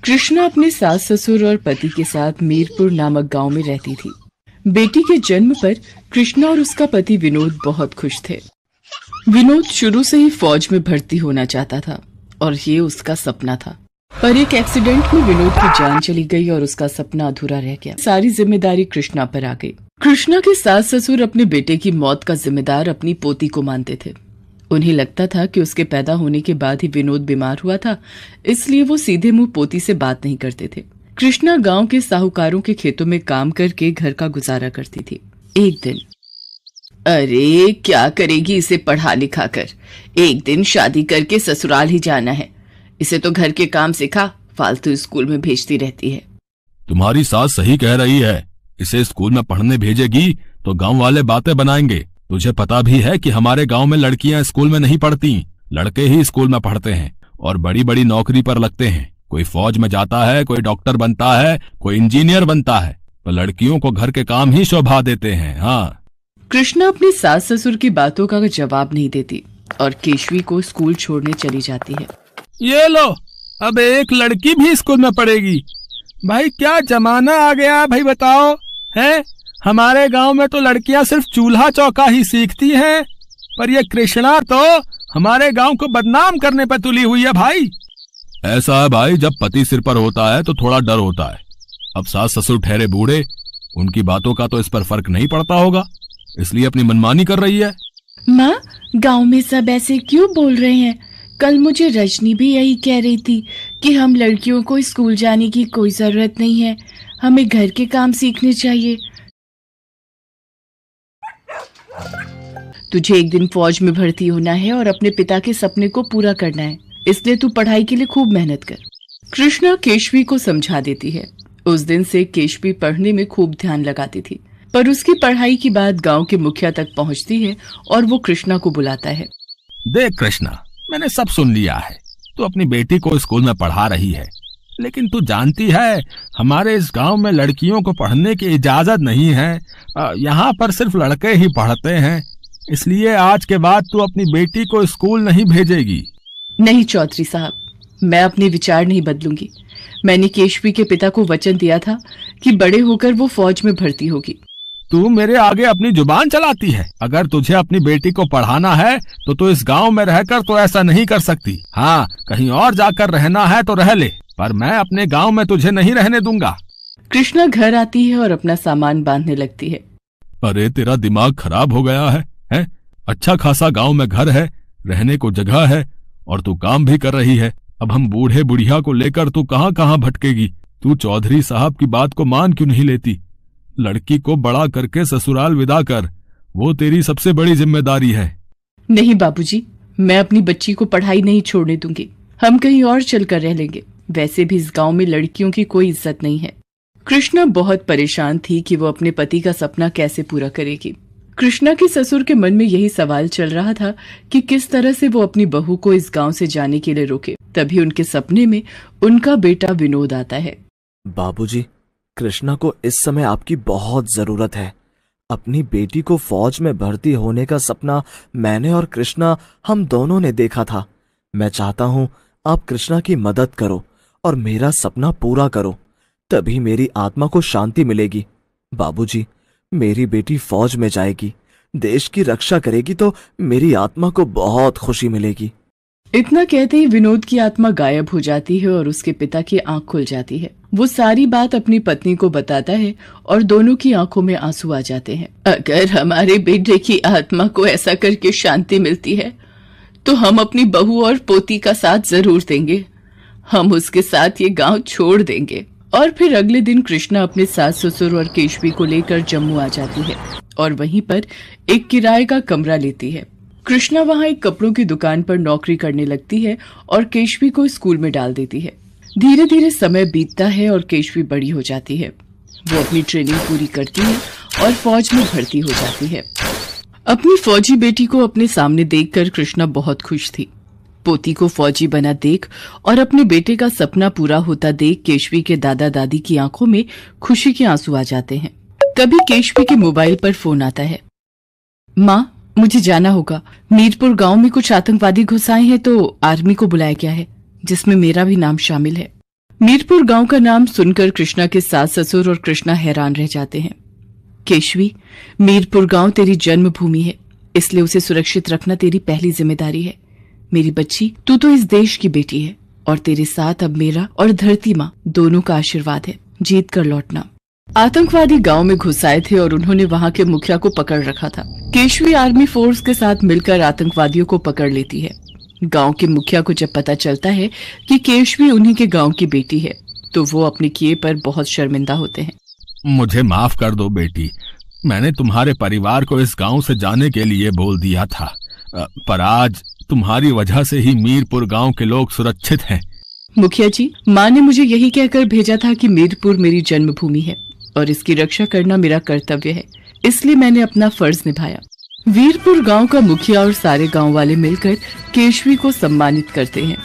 कृष्णा अपने सास ससुर और पति के साथ मीरपुर नामक गांव में रहती थी। बेटी के जन्म पर कृष्णा और उसका पति विनोद बहुत खुश थे। विनोद शुरू से ही फौज में भर्ती होना चाहता था और ये उसका सपना था, पर एक एक्सीडेंट में विनोद की जान चली गई और उसका सपना अधूरा रह गया। सारी जिम्मेदारी कृष्णा पर आ गई। कृष्णा के सास ससुर अपने बेटे की मौत का जिम्मेदार अपनी पोती को मानते थे। उन्हें लगता था कि उसके पैदा होने के बाद ही विनोद बीमार हुआ था, इसलिए वो सीधे मुंह पोती से बात नहीं करते थे। कृष्णा गांव के साहूकारों के खेतों में काम करके घर का गुजारा करती थी। एक दिन, अरे क्या करेगी इसे पढ़ा लिखा कर, एक दिन शादी करके ससुराल ही जाना है। इसे तो घर के काम सिखा, फालतू स्कूल में भेजती रहती है। तुम्हारी सास सही कह रही है, इसे स्कूल में पढ़ने भेजेगी तो गांव वाले बातें बनाएंगे। तुझे पता भी है कि हमारे गांव में लड़कियां स्कूल में नहीं पढ़ती, लड़के ही स्कूल में पढ़ते हैं और बड़ी बड़ी नौकरी पर लगते हैं। कोई फौज में जाता है, कोई डॉक्टर बनता है, कोई इंजीनियर बनता है, तो लड़कियों को घर के काम ही शोभा देते हैं। हाँ। कृष्णा अपनी सास ससुर की बातों का जवाब नहीं देती और केशवी को स्कूल छोड़ने चली जाती है। ये लो, अब एक लड़की भी स्कूल में पढ़ेगी। भाई क्या जमाना आ गया भाई, बताओ है। हमारे गांव में तो लड़कियां सिर्फ चूल्हा चौका ही सीखती हैं, पर ये कृष्णा तो हमारे गांव को बदनाम करने पर तुली हुई है भाई। ऐसा है भाई, जब पति सिर पर होता है तो थोड़ा डर होता है। अब सास ससुर ठहरे बूढ़े, उनकी बातों का तो इस पर फर्क नहीं पड़ता होगा, इसलिए अपनी मनमानी कर रही है। माँ, गांव में सब ऐसे क्यों बोल रहे हैं? कल मुझे रजनी भी यही कह रही थी कि हम लड़कियों को स्कूल जाने की कोई जरूरत नहीं है, हमें घर के काम सीखने चाहिए। तुझे एक दिन फौज में भर्ती होना है और अपने पिता के सपने को पूरा करना है, इसलिए तू पढ़ाई के लिए खूब मेहनत कर। कृष्णा केशवी को समझा देती है। उस दिन से केशवी पढ़ने में खूब ध्यान लगाती थी, पर उसकी पढ़ाई की बात गांव के मुखिया तक पहुंचती है और वो कृष्णा को बुलाता है। देख कृष्णा, मैंने सब सुन लिया है। तू अपनी बेटी को स्कूल में पढ़ा रही है, लेकिन तू जानती है हमारे इस गांव में लड़कियों को पढ़ने की इजाजत नहीं है। यहाँ पर सिर्फ लड़के ही पढ़ते हैं, इसलिए आज के बाद तू अपनी बेटी को स्कूल नहीं भेजेगी। नहीं चौधरी साहब, मैं अपने विचार नहीं बदलूंगी। मैंने केशवी के पिता को वचन दिया था कि बड़े होकर वो फौज में भर्ती होगी। तू मेरे आगे अपनी जुबान चलाती है। अगर तुझे अपनी बेटी को पढ़ाना है तो तू इस गांव में रहकर तो ऐसा नहीं कर सकती। हाँ, कहीं और जाकर रहना है तो रह ले, पर मैं अपने गांव में तुझे नहीं रहने दूंगा। कृष्णा घर आती है और अपना सामान बांधने लगती है। अरे तेरा दिमाग खराब हो गया है? अच्छा खासा गांव में घर है, रहने को जगह है और तू काम भी कर रही है। अब हम बूढ़े बुढ़िया को लेकर तू कहाँ कहाँ भटकेगी? तू चौधरी साहब की बात को मान क्यों नहीं लेती? लड़की को बड़ा करके ससुराल विदा कर, वो तेरी सबसे बड़ी जिम्मेदारी है। नहीं बाबूजी, मैं अपनी बच्ची को पढ़ाई नहीं छोड़ने दूंगी। हम कहीं और चलकर रह लेंगे। वैसे भी इस गांव में लड़कियों की कोई इज्जत नहीं है। कृष्णा बहुत परेशान थी कि वो अपने पति का सपना कैसे पूरा करेगी। कृष्णा के ससुर के मन में यही सवाल चल रहा था कि किस तरह से वो अपनी बहू को इस गांव से जाने के लिए रोके। तभी उनके सपने में उनका बेटा विनोद आता है। बाबूजी, कृष्णा को इस समय आपकी बहुत जरूरत है। अपनी बेटी को फौज में भर्ती होने का सपना मैंने और कृष्णा हम दोनों ने देखा था। मैं चाहता हूँ आप कृष्णा की मदद करो और मेरा सपना पूरा करो, तभी मेरी आत्मा को शांति मिलेगी। बाबूजी, मेरी बेटी फौज में जाएगी, देश की रक्षा करेगी तो मेरी आत्मा को बहुत खुशी मिलेगी। इतना कहते ही विनोद की आत्मा गायब हो जाती है और उसके पिता की आंख खुल जाती है। वो सारी बात अपनी पत्नी को बताता है और दोनों की आंखों में आंसू आ जाते हैं। अगर हमारे बेटे की आत्मा को ऐसा करके शांति मिलती है तो हम अपनी बहू और पोती का साथ जरूर देंगे। हम उसके साथ ये गांव छोड़ देंगे। और फिर अगले दिन कृष्णा अपने सास ससुर और केशवी को लेकर जम्मू आ जाती है और वहीं पर एक किराए का कमरा लेती है। कृष्णा वहां एक कपड़ों की दुकान पर नौकरी करने लगती है और केशवी को स्कूल में डाल देती है। धीरे धीरे समय बीतता है और केशवी बड़ी हो जाती है। वो अपनी ट्रेनिंग पूरी करती है और फौज में भर्ती हो जाती है। अपनी फौजी बेटी को अपने सामने देखकर कृष्णा बहुत खुश थी। पोती को फौजी बना देख और अपने बेटे का सपना पूरा होता देख केशवी के दादा दादी की आंखों में खुशी के आंसू आ जाते हैं। तभी केशवी के मोबाइल पर फोन आता है। माँ, मुझे जाना होगा। मीरपुर गांव में कुछ आतंकवादी घुस आए हैं तो आर्मी को बुलाया गया है, जिसमें मेरा भी नाम शामिल है। मीरपुर गांव का नाम सुनकर कृष्णा के सास ससुर और कृष्णा हैरान रह जाते हैं। केशवी, मीरपुर गांव तेरी जन्मभूमि है, इसलिए उसे सुरक्षित रखना तेरी पहली जिम्मेदारी है। मेरी बच्ची, तू तो इस देश की बेटी है और तेरे साथ अब मेरा और धरती माँ दोनों का आशीर्वाद है। जीत कर लौटना। आतंकवादी गांव में घुस आए थे और उन्होंने वहां के मुखिया को पकड़ रखा था। केशवी आर्मी फोर्स के साथ मिलकर आतंकवादियों को पकड़ लेती है। गांव के मुखिया को जब पता चलता है कि केशवी उन्हीं के गांव की बेटी है तो वो अपने किए पर बहुत शर्मिंदा होते हैं। मुझे माफ कर दो बेटी, मैंने तुम्हारे परिवार को इस गांव से जाने के लिए बोल दिया था, पर आज तुम्हारी वजह से ही मीरपुर गांव के लोग सुरक्षित हैं। मुखिया जी, माँ ने मुझे यही कहकर भेजा था कि मीरपुर मेरी जन्मभूमि है और इसकी रक्षा करना मेरा कर्तव्य है, इसलिए मैंने अपना फर्ज निभाया। वीरपुर गांव का मुखिया और सारे गांव वाले मिलकर केशवी को सम्मानित करते हैं।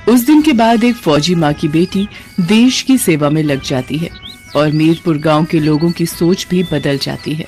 उस दिन के बाद एक फौजी माँ की बेटी देश की सेवा में लग जाती है और मीरपुर गांव के लोगों की सोच भी बदल जाती है।